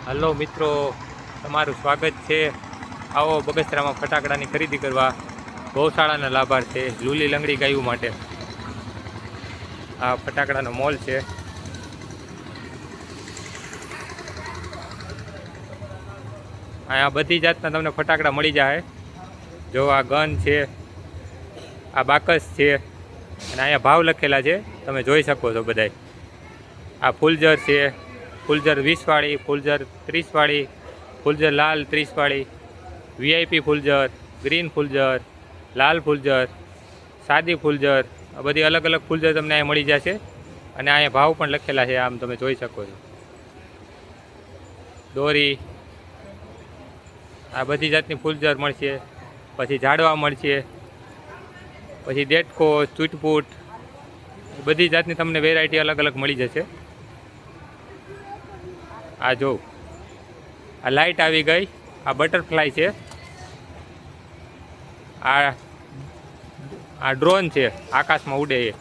Hello મિત્રો, તમારું સ્વાગત છે. આવો બગસરામાં ફટાકડાની ખરીદી કરવા. ગૌશાળાના લાભાર્થે લૂલી લંગડી ગાયું માટે આ ફટાકડાનો મોલ છે. અહીંયા બધી જાતના તમને ફટાકડા મળી જાય. જો આ ગન છે, આ બાકસ છે, અને અહીંયા ભાવ લખેલા છે, તમે જોઈ શકો છો બધાય. આ ફૂલઝર છે, ફૂલઝર 20 વાળી, ફૂલઝર 30 વાળી, ફૂલઝર લાલ 30 વાળી, વીઆઈપી ફૂલઝર, ગ્રીન ફૂલઝર, લાલ ફૂલઝર, સાદી ફૂલઝર, આ બધી અલગ અલગ ફૂલઝર તમને અહીંયા મળી જશે. અને અહીંયા ભાવ પણ લખેલા છે, આમ તમે જોઈ શકો છો. દોરી, આ બધી જાતની ફૂલઝર મળશે. પછી ઝાડવા મળશે, પછી દેટકો, ચૂટપૂટ, બધી જાતની તમને વેરાયટી અલગ અલગ મળી જશે. આ જો આ લાઇટ આવી ગઈ, આ બટરફ્લાય છે, આ ડ્રોન છે, આકાશમાં ઉડે એ.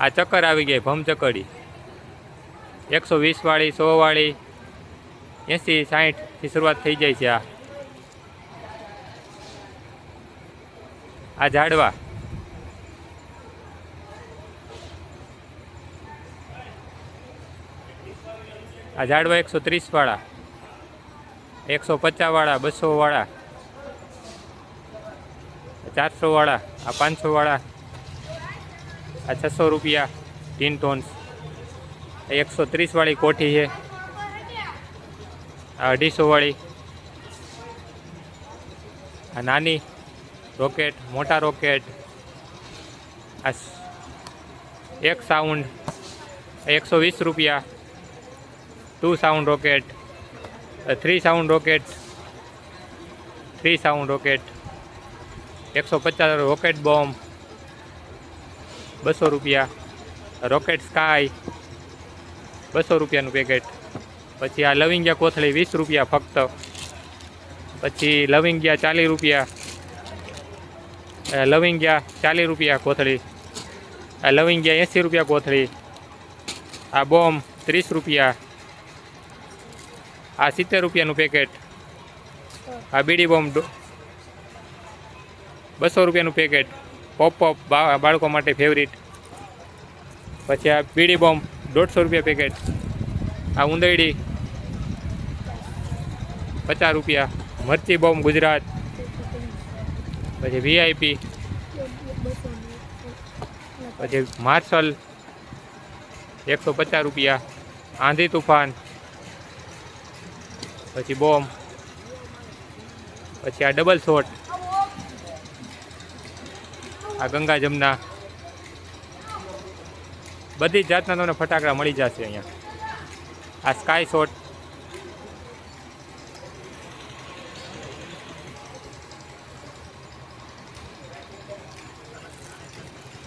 આ ચક્કર આવી ગઈ, ભમચક્કડી 120 વાળી, 100 વાળી, 80, 60થી શરૂઆત થઈ જાય છે. આ ઝાડવા, આ ઝાડવા 130 વાળા, 150 વાળા, 200 વાળા, 400 વાળા, આ 500 વાળા, આ 600 રૂપિયા ટીન ટોન્સ. 130 વાળી કોઠી છે, આ 250 વાળી. આ નાની રોકેટ, મોટા રોકેટ, આ એક સાઉન્ડ 120 રૂપિયા. 2 sound rocket, 3 sound rocket, 3 sound rocket, 150 rocket bomb 200 રૂપિયા. રોકેટ સ્કાય 200 રૂપિયાનું પેકેટ. પછી આ લવિંગિયા કોથળી 20 રૂપિયા ફક્ત. પછી લવિંગિયા 40 રૂપિયા, લવિંગિયા 40 રૂપિયા કોથળી. આ લવિંગિયા 80 રૂપિયા કોથળી. આ બોમ્બ 30 રૂપિયા. આ 70 રૂપિયાનું પેકેટ. આ બીડી બોમ્બ 200 રૂપિયાનું પેકેટ. પોપ બાળકો માટે ફેવરિટ. પછી આ બીડી બોમ્બ 150 રૂપિયા પેકેટ. આ ઉંદરડી 50 રૂપિયા. મરચી બોમ્બ ગુજરાત. પછી વીઆઈપી, પછી માર્શલ 150 રૂપિયા. આંધી તુફાન, પછી બોમ્બ, પછી આ ડબલ શોટ, આ ગંગા જમના, બધી જાતના તમને ફટાકડા મળી જશે અહીંયા. આ સ્કાય શોટ,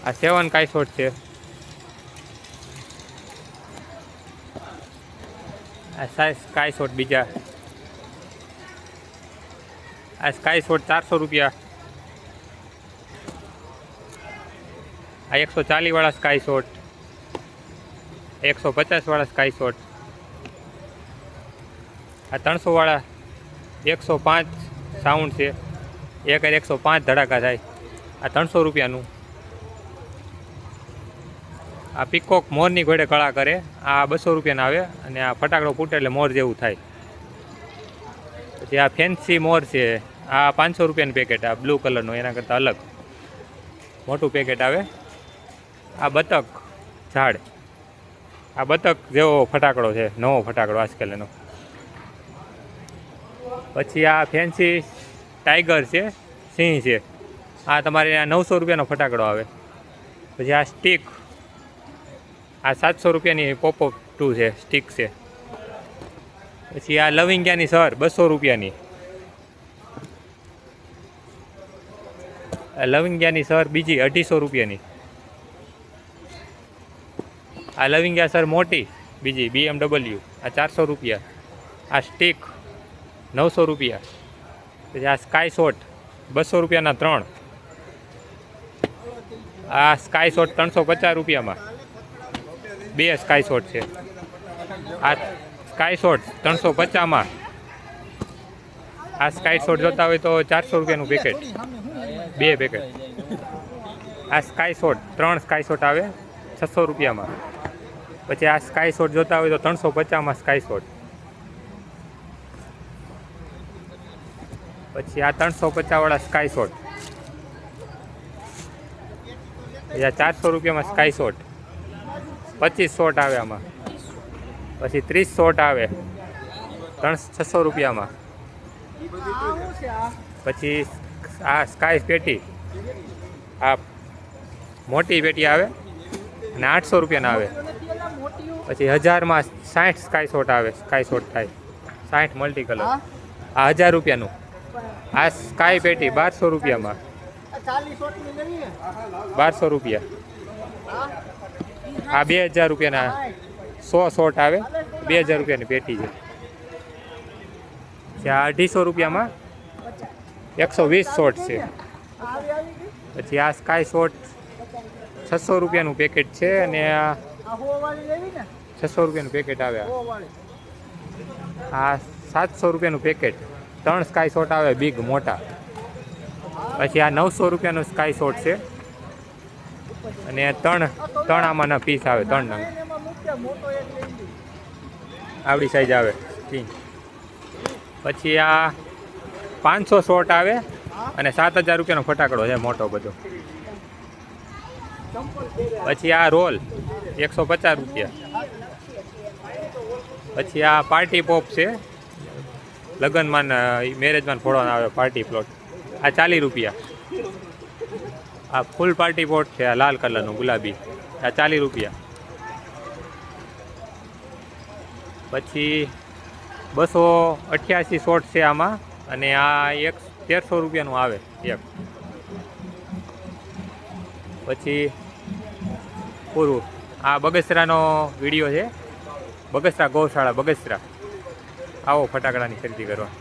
આ 7 કાઈ શોટ છે. આ સ્કાય શોટ બીજા. આ સ્કાય શોટ 400 રૂપિયા. આ 140 વાળા સ્કાય શોટ, 150 વાળા સ્કાય શોટ. આ 300 વાળા 105 સાઉન્ડ છે. 105 ધડાકા થાય. આ 300 રૂપિયાનું. આ પીકોક મોરની ઘોડે કળા કરે, આ 200 રૂપિયાના આવે. અને આ ફટાકડો ફૂટે એટલે મોર જેવું થાય. પછી આ ફેન્સી મોર છે, આ 500 રૂપિયાનું પેકેટ. આ બ્લુ કલરનું, એના કરતાં અલગ મોટું પેકેટ આવે. આ બતક ઝાડ, આ બતક જેવો ફટાકડો છે, નવો ફટાકડો આજકાલનો. પછી આ ફેન્સી ટાઈગર છે, સિંહ છે. આ તમારે આ 900 રૂપિયાનો ફટાકડો આવે. પછી આ સ્ટીક, આ 700 રૂપિયાની પોપઅપ 2 છે, સ્ટીક છે. પછી આ લવિંગિયાની સર 200 રૂપિયાની. લવિંગિયાની સર બીજી 250 રૂપિયાની. આ લવિંગિયા સર મોટી બીજી BMW, આ 400 રૂપિયા. આ સ્ટીક 900 રૂપિયા. પછી આ સ્કાય શોટ 200 રૂપિયાના 3. આ સ્કાય શોટ 350 રૂપિયામાં. 2 સ્કાય શોટ છે. આ સ્કાય શોટ 350માં. આ સ્કાય શોટ જોતા હોય તો 400 રૂપિયાનું પેકેટ, 2 પેકેટ. આ સ્કાય શોટ 3 સ્કાય શોટ આવે 600 રૂપિયામાં. પછી આ સ્કાય શોટ જોતા હોય તો 350માં સ્કાય શોટ. પછી આ 350 વાળા સ્કાય શોટ. પછી આ 400 રૂપિયામાં સ્કાય શોટ, 25 શોટ આવે આમાં. પછી 30 શોટ આવે 600 રૂપિયામાં. પછી આ સ્કાય પેટી, આ મોટી પેટી આવે અને 800 રૂપિયાના આવે. પછી 1000માં 60 સ્કાય શોટ આવે, સ્કાય શોટ થાય 60 મલ્ટી કલર. આ 1000 રૂપિયાનું. આ સ્કાય પેટી 1200 રૂપિયામાં, 1200 રૂપિયા. આ 2000 રૂપિયાના 100 શોટ આવે, 2000 રૂપિયાની પેટી છે. આ 250 રૂપિયામાં 120 શોટ છે. પછી આ સ્કાય શોટ 600 રૂપિયાનું પેકેટ છે અને આ 600 રૂપિયાનું પેકેટ આવે. આ 700 રૂપિયાનું પેકેટ, 3 સ્કાય શોટ આવે બિગ મોટા. પછી આ 900 રૂપિયાનું સ્કાય શોટ છે અને 3 આમાંના પીસ આવે, 3 નંગ આવડી સાઈઝ આવે. પછી આ 500 શોટ આવે અને 7000 રૂપિયાનો ફટાકડો છે મોટો બધો. પછી આ રોલ 150 રૂપિયા. પછી આ પાર્ટી પોપ છે, લગ્નમાં મેરેજમાં ફોડવાના આવે પાર્ટી પ્લોટ. આ 40 રૂપિયા. આ ફૂલ પાર્ટી પોટ છે, આ લાલ કલરનું ગુલાબી, આ 40 રૂપિયા. પછી 288 શોટ છે આમાં અને આ 1300 રૂપિયાનું આવે એક. પછી પૂરું. આ બગસરાનો વિડીયો છે, બગસરા ગૌશાળા બગસરા. આવો ફટાકડાની ખરીદી કરવા.